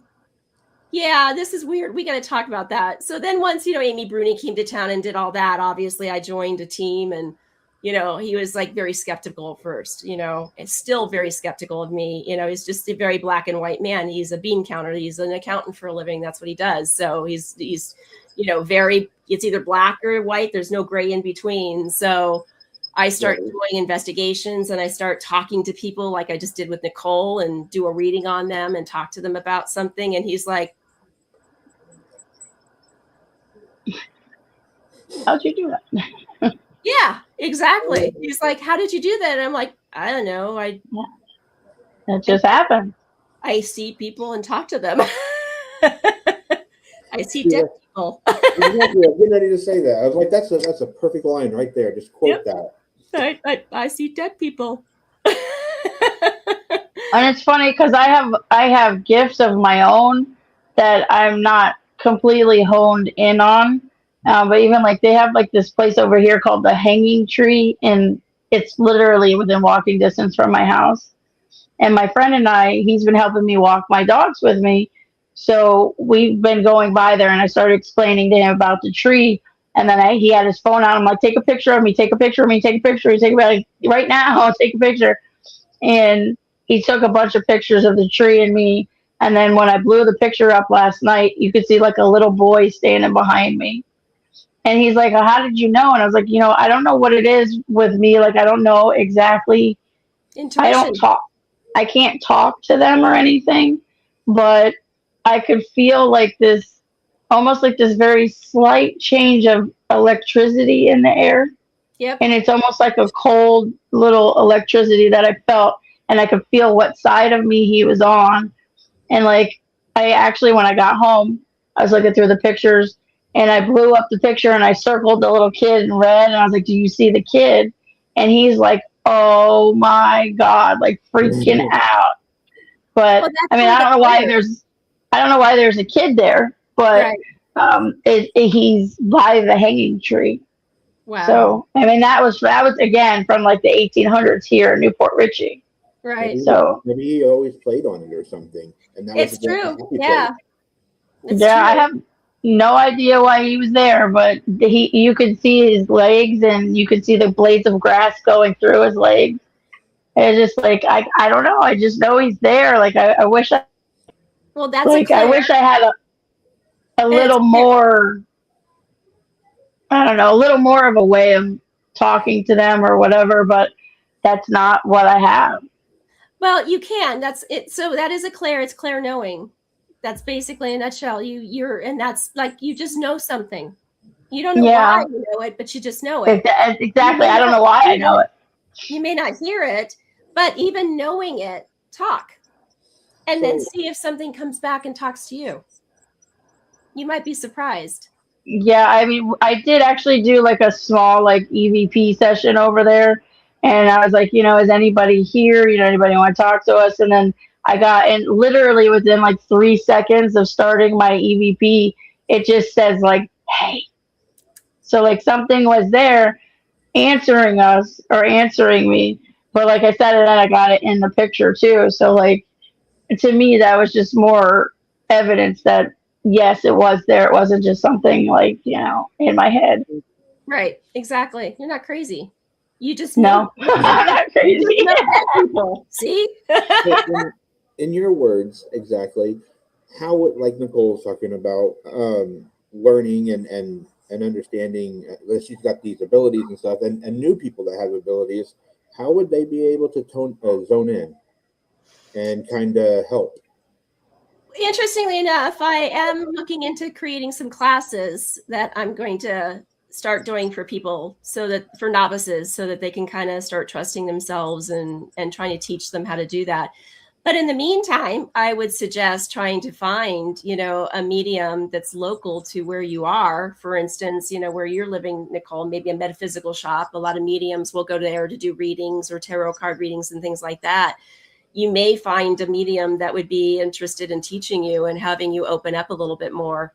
yeah, this is weird. We got to talk about that. So then once, Amy Bruni came to town and did all that, obviously I joined a team and, he was like very skeptical at first, and still very skeptical of me. He's just a very black and white man. He's a bean counter. He's an accountant for a living. That's what he does. So he's very, it's either black or white. There's no gray in between. So I start doing investigations and I start talking to people like I just did with Nicole and do a reading on them and talk to them about something. And he's like, how'd you do that? yeah, exactly. He's like, how did you do that? And I'm like, I don't know. It just happened. I see people and talk to them. I see dead people. Exactly. I was getting ready to say that. I was like, that's a perfect line right there. Just quote that. I see dead people. And it's funny because I have gifts of my own that I'm not completely honed in on. But even like they have like this place over here called the Hanging Tree, and it's literally within walking distance from my house. And my friend and he's been helping me walk my dogs with me. So we've been going by there and I started explaining to him about the tree. And then he had his phone out. I'm like, take a picture of me, take a picture of me, take a picture. He's like, right now, take a picture. And he took a bunch of pictures of the tree and me. And then when I blew the picture up last night, you could see like a little boy standing behind me. And he's like, how did you know? And I was like, I don't know what it is with me. Like, I don't know exactly. Intuition. I don't talk. I can't talk to them or anything, but I could feel like this, almost like this very slight change of electricity in the air. Yep. And it's almost like a cold little electricity that I felt, and I could feel what side of me he was on. And like, I actually, when I got home, I was looking through the pictures and I blew up the picture and I circled the little kid in red. And I was like, do you see the kid? And he's like, oh my God, like freaking out. But well, I mean, I don't know why there's a kid there, but right. He's by the hanging tree. Wow. So, I mean, that was again from like the 1800s here in Newport Richey. Right. Maybe he always played on it or something. And that it's true. Yeah. I have no idea why he was there, but you could see his legs and you could see the blades of grass going through his legs. And it's just like, I don't know. I just know he's there. Like, I wish I wish I had a little more, I don't know, a little more of a way of talking to them or whatever, but that's not what I have. Well, you can. That's it. So that is it's Claire knowing. That's basically in a nutshell. And that's like, you just know something. You don't know why you know it, but you just know it. Exactly. I don't know why I know it. You may not hear it, but even knowing it, talk. And then see if something comes back and talks to you. You might be surprised. Yeah, I mean, I did actually do like a small like EVP session over there. And I was like, is anybody here? Anybody want to talk to us? And then I got, and literally within like 3 seconds of starting my EVP, it just says like, hey. So like something was there answering us or answering me. But like I said, and then I got it in the picture too. So like, to me, that was just more evidence that, yes, it was there. It wasn't just something like, in my head. Right. Exactly. You're not crazy. You just know. No, I'm not crazy. See? In your words, exactly, how would, like Nicole was talking about, learning and and understanding, let's she's got these abilities and stuff, and new people that have abilities, how would they be able to zone in and kind of help? Interestingly enough, I am looking into creating some classes that I'm going to start doing for people, so that for novices, so that they can kind of start trusting themselves and trying to teach them how to do that. But in the meantime, I would suggest trying to find, a medium that's local to where you are. For instance, where you're living, Nicole, maybe a metaphysical shop. A lot of mediums will go there to do readings or tarot card readings and things like that. You may find a medium that would be interested in teaching you and having you open up a little bit more.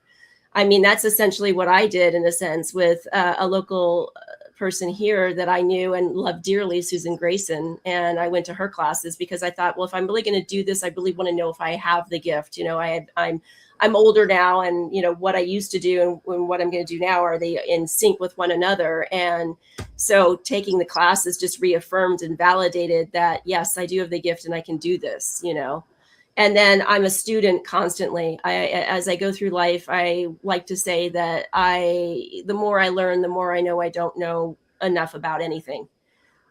I mean, that's essentially what I did in a sense with a local person here that I knew and loved dearly, Susan Grayson. And I went to her classes because I thought, well, if I'm really going to do this, I really want to know if I have the gift. I'm older now, and what I used to do and what I'm going to do now, are they in sync with one another? And so taking the classes just reaffirmed and validated that, yes, I do have the gift and I can do this, And then I'm a student constantly. As I go through life, I like to say that the more I learn, the more I know I don't know enough about anything.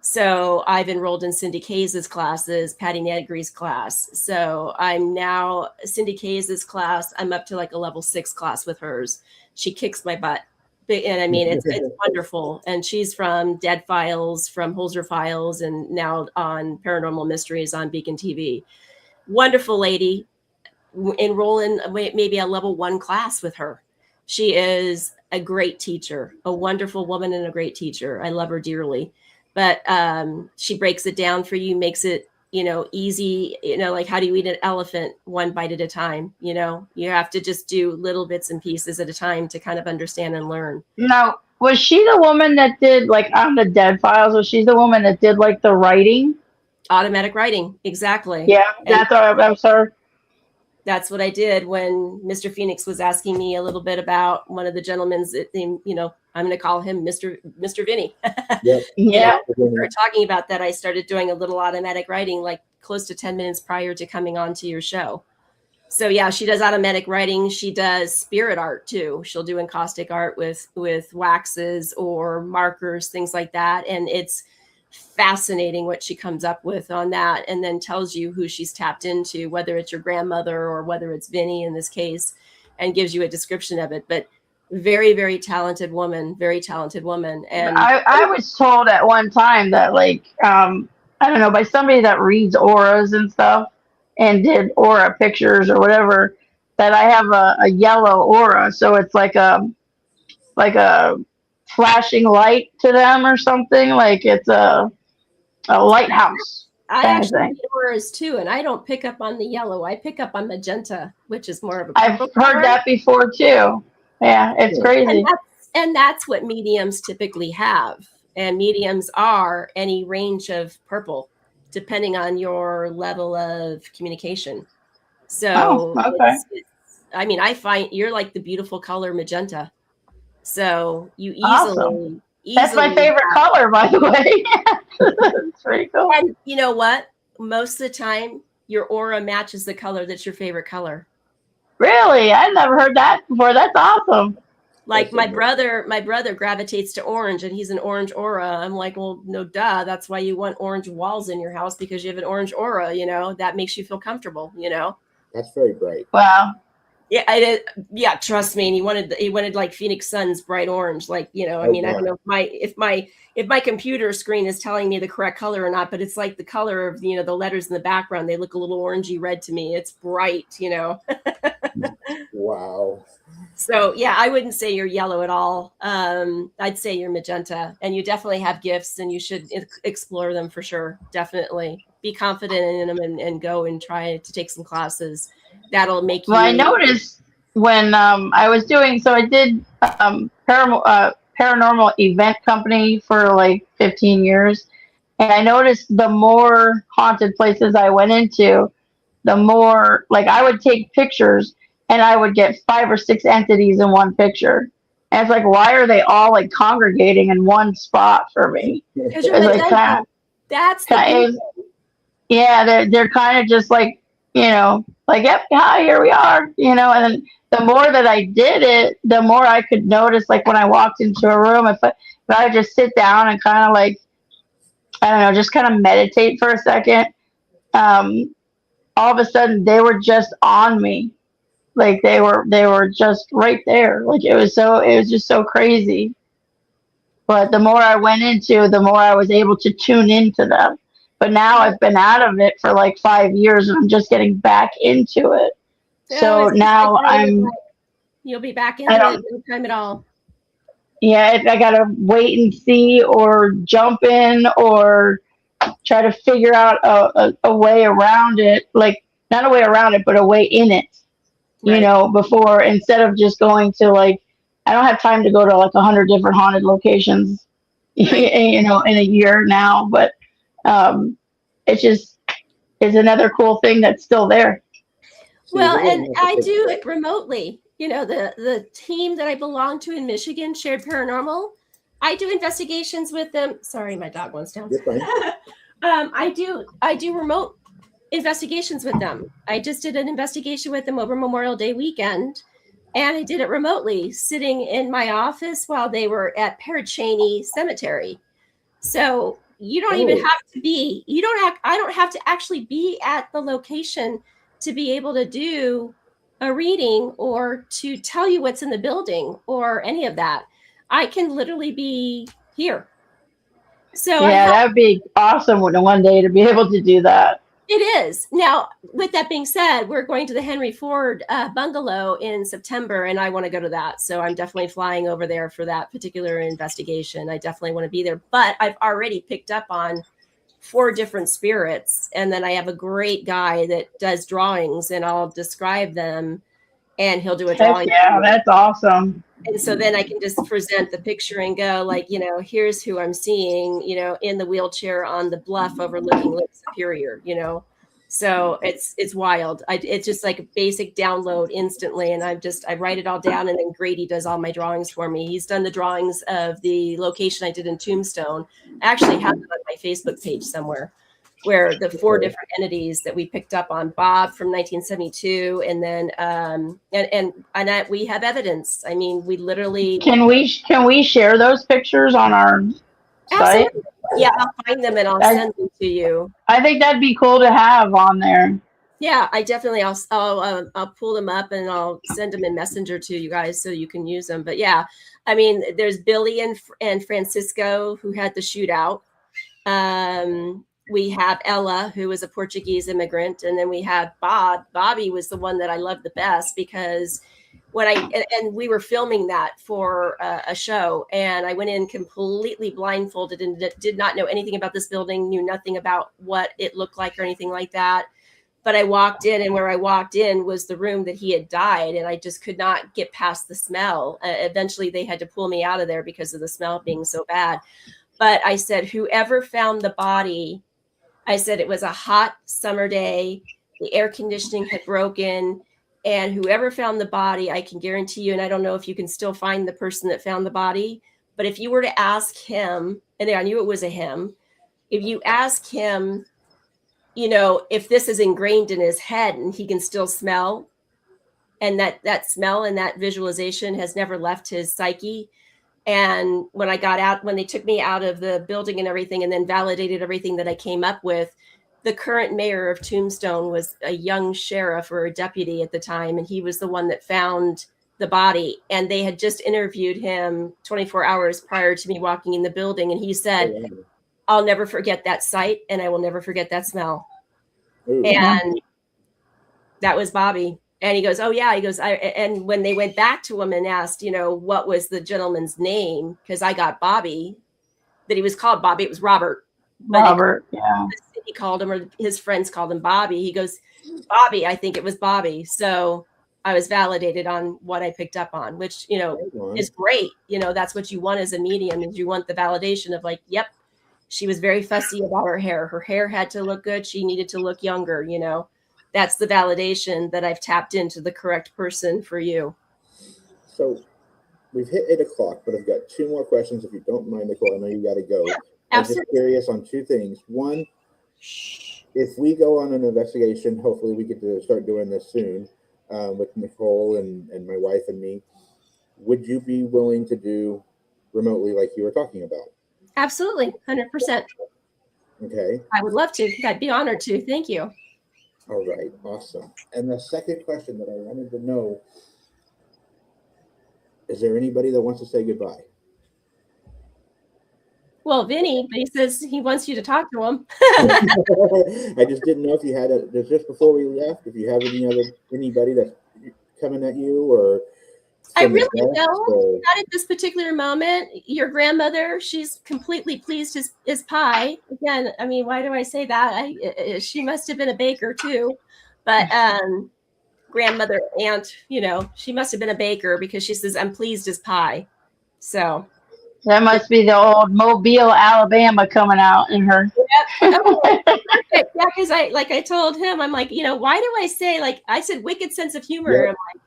So I've enrolled in Cindy Kaye's classes, Patty Negri's class. So I'm now Cindy Kaye's class. I'm up to like a level 6 class with hers. She kicks my butt. And I mean, it's wonderful. And she's from Dead Files, from Holzer Files, and now on Paranormal Mysteries on Beacon TV. Wonderful lady. Enroll in maybe a level 1 class with her. She is a great teacher, a wonderful woman and a great teacher. I love her dearly. But she breaks it down for you, makes it, easy, like how do you eat an elephant one bite at a time? You have to just do little bits and pieces at a time to kind of understand and learn. Now, was she the woman that did, like, on the Dead Files, was she the woman that did, like, the writing? Automatic writing, exactly. Yeah, that's I'm sorry. That's what I did when Mr. Phoenix was asking me a little bit about one of the gentlemen's, I'm going to call him Mr. Vinny. Yep. Yeah. We were talking about that. I started doing a little automatic writing, like close to 10 minutes prior to coming on to your show. So yeah, she does automatic writing. She does spirit art too. She'll do encaustic art with waxes or markers, things like that. And it's fascinating what she comes up with on that, and then tells you who she's tapped into, whether it's your grandmother or whether it's Vinny in this case, and gives you a description of it. But very, very talented woman, And I was told at one time that, like, I don't know, by somebody that reads auras and stuff and did aura pictures or whatever, that I have a yellow aura. So it's like a flashing light to them or something. Like it's a lighthouse. I actually get auras too, and I don't pick up on the yellow. I pick up on magenta, which is more of a I've heard that before too. Yeah, it's crazy. And that's what mediums typically have. And mediums are any range of purple, depending on your level of communication. So, okay. I find you're like the beautiful color magenta. So you Awesome. That's my favorite color, by the way. It's pretty cool. And you know what? Most of the time, your aura matches the color that's your favorite color. Really? I've never heard that before. That's awesome. Like my brother gravitates to orange, and he's an orange aura. I'm like, well, no, duh. That's why you want orange walls in your house, because you have an orange aura. That makes you feel comfortable. That's very bright. Wow. Yeah, I did. Yeah, trust me. And he wanted like Phoenix Suns bright orange. Like, I don't know if my computer screen is telling me the correct color or not, but it's like the color of the letters in the background. They look a little orangey red to me. It's bright, Wow. So yeah, I wouldn't say you're yellow at all. I'd say you're magenta, and you definitely have gifts, and you should explore them for sure. Definitely be confident in them and go and try to take some classes. That'll make you. Well, I noticed when I was doing, so I did paranormal event company for like 15 years. And I noticed the more haunted places I went into, the more, like, I would take pictures and I would get 5 or 6 entities in one picture. And it's like, why are they all like congregating in one spot for me? Because you're like, that's yeah, they're kind of just like, like, yep, hi, here we are, and then the more that I did it, the more I could notice, like when I walked into a room, if I just sit down and kind of like, I don't know, just kind of meditate for a second, um, all of a sudden they were just on me. Like they were just right there. Like it was just so crazy. But the more I went into, the more I was able to tune into them. But now I've been out of it for like 5 years and I'm just getting back into it. So it's just now like I'm, you'll be back I into don't, it no time at all. yeah, I gotta wait and see or jump in or try to figure out a way around it. Like, not a way around it, but a way in it, Right. before, instead of just going to like, I don't have time to go to like 100 different haunted locations, Right. in a year now, but it just is another cool thing that's still there. Well, and I do it remotely. The team that I belong to in Michigan, Shared Paranormal, I do investigations with them. Sorry, my dog wants down. I do remote investigations with them. I just did an investigation with them over Memorial Day weekend, and I did it remotely, sitting in my office while they were at Parachaney Cemetery. So you don't even have to be. I don't have to actually be at the location to be able to do a reading or to tell you what's in the building or any of that. I can literally be here. So yeah, that would be awesome one day to be able to do that. It is. Now, with that being said, we're going to the Henry Ford bungalow in September, and I want to go to that. So I'm definitely flying over there for that particular investigation. I definitely want to be there. But I've already picked up on 4 different spirits, and then I have a great guy that does drawings, and I'll describe them, and he'll do a drawing. Yeah, that's awesome. And so then I can just present the picture and go like, here's who I'm seeing, in the wheelchair on the bluff overlooking Lake Superior, So it's wild. It's just like a basic download instantly. And I write it all down, and then Grady does all my drawings for me. He's done the drawings of the location I did in Tombstone. I actually have it on my Facebook page somewhere, where the 4 different entities that we picked up on, Bob from 1972, and then we have evidence. I mean, we literally can we share those pictures on our site? Absolutely. Yeah, I'll find them and I'll send them to you. I think that'd be cool to have on there. Yeah, I definitely I'll pull them up and I'll send them in Messenger to you guys so you can use them. But yeah, I mean, there's Billy and Francisco who had the shootout. We have Ella, who was a Portuguese immigrant, and then we have Bob. Bobby was the one that I loved the best because and we were filming that for a show, and I went in completely blindfolded and did not know anything about this building, knew nothing about what it looked like or anything like that. But I walked in, and where I walked in was the room that he had died, and I just could not get past the smell. Eventually, they had to pull me out of there because of the smell being so bad. But I said, whoever found the body, I said it was a hot summer day, the air conditioning had broken, and whoever found the body, I can guarantee you, and I don't know if you can still find the person that found the body, but if you were to ask him, and I knew it was a him, if you ask him, if this is ingrained in his head and he can still smell, and that smell and that visualization has never left his psyche. And when I got out, when they took me out of the building and everything, and then validated everything that I came up with, the current mayor of Tombstone was a young sheriff or a deputy at the time. And he was the one that found the body. And they had just interviewed him 24 hours prior to me walking in the building. And he said, I'll never forget that sight, and I will never forget that smell. Ooh. And that was Bobby. And he goes, oh yeah. He goes, and when they went back to him and asked, what was the gentleman's name? Because I got Bobby, that he was called Bobby. It was Robert. Robert, yeah. He called him, or his friends called him Bobby. He goes, Bobby, I think it was Bobby. So I was validated on what I picked up on, which, is great. That's what you want as a medium, is you want the validation of like, yep, she was very fussy about her hair. Her hair had to look good. She needed to look younger, That's the validation that I've tapped into the correct person for you. So we've hit 8 o'clock, but I've got 2 more questions. If you don't mind, Nicole, I know you got to go. Absolutely. I'm just curious on 2 things. One, if we go on an investigation, hopefully we get to start doing this soon with Nicole and my wife and me. Would you be willing to do remotely like you were talking about? Absolutely, 100%. Okay. I would love to. I'd be honored to. Thank you. All right. Awesome. And the second question that I wanted to know, is there anybody that wants to say goodbye? Well, Vinny, but he says he wants you to talk to him. I just didn't know if you had just before we left, if you have anybody that's coming at you or I from the really guests, don't. or- Not at this particular moment. Your grandmother, she's completely pleased as pie. Again, I mean, why do I say that? She must have been a baker too. But grandmother, aunt, she must have been a baker because she says, I'm pleased as pie. So. That must be the old Mobile, Alabama coming out in her. Oh, yeah, because I told him, I'm like, why do I say, like, I said wicked sense of humor. Yeah. I'm like,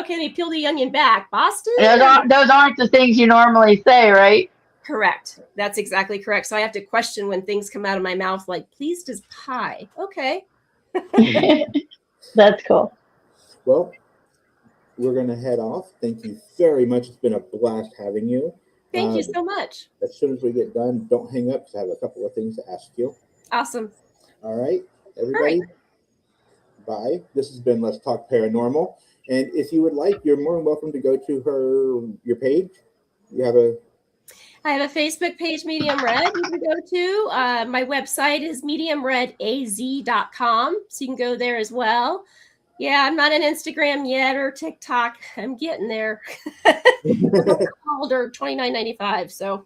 okay, let me peel the onion back. Boston? Those aren't the things you normally say, right? Correct. That's exactly correct. So I have to question when things come out of my mouth, like, pleased as pie. Okay. That's cool. Well, we're going to head off. Thank you very much. It's been a blast having you. Thank you so much. As soon as we get done, don't hang up because I have a couple of things to ask you. Awesome. All right, everybody. Bye. This has been Let's Talk Paranormal. And if you would like, you're more than welcome to go to your page. You have I have a Facebook page, Medium Red, you can go to. My website is mediumredaz.com, so you can go there as well. Yeah, I'm not on Instagram yet or TikTok. I'm getting there. Older, $29.95. So.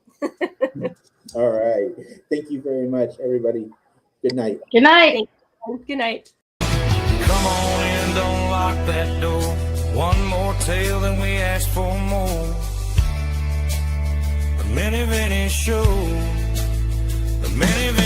All right. Thank you very much, everybody. Good night. Good night. Good night. Come on in, don't lock that door. One more tale and we ask for more. The Mini Vinny Show. The Mini Vinny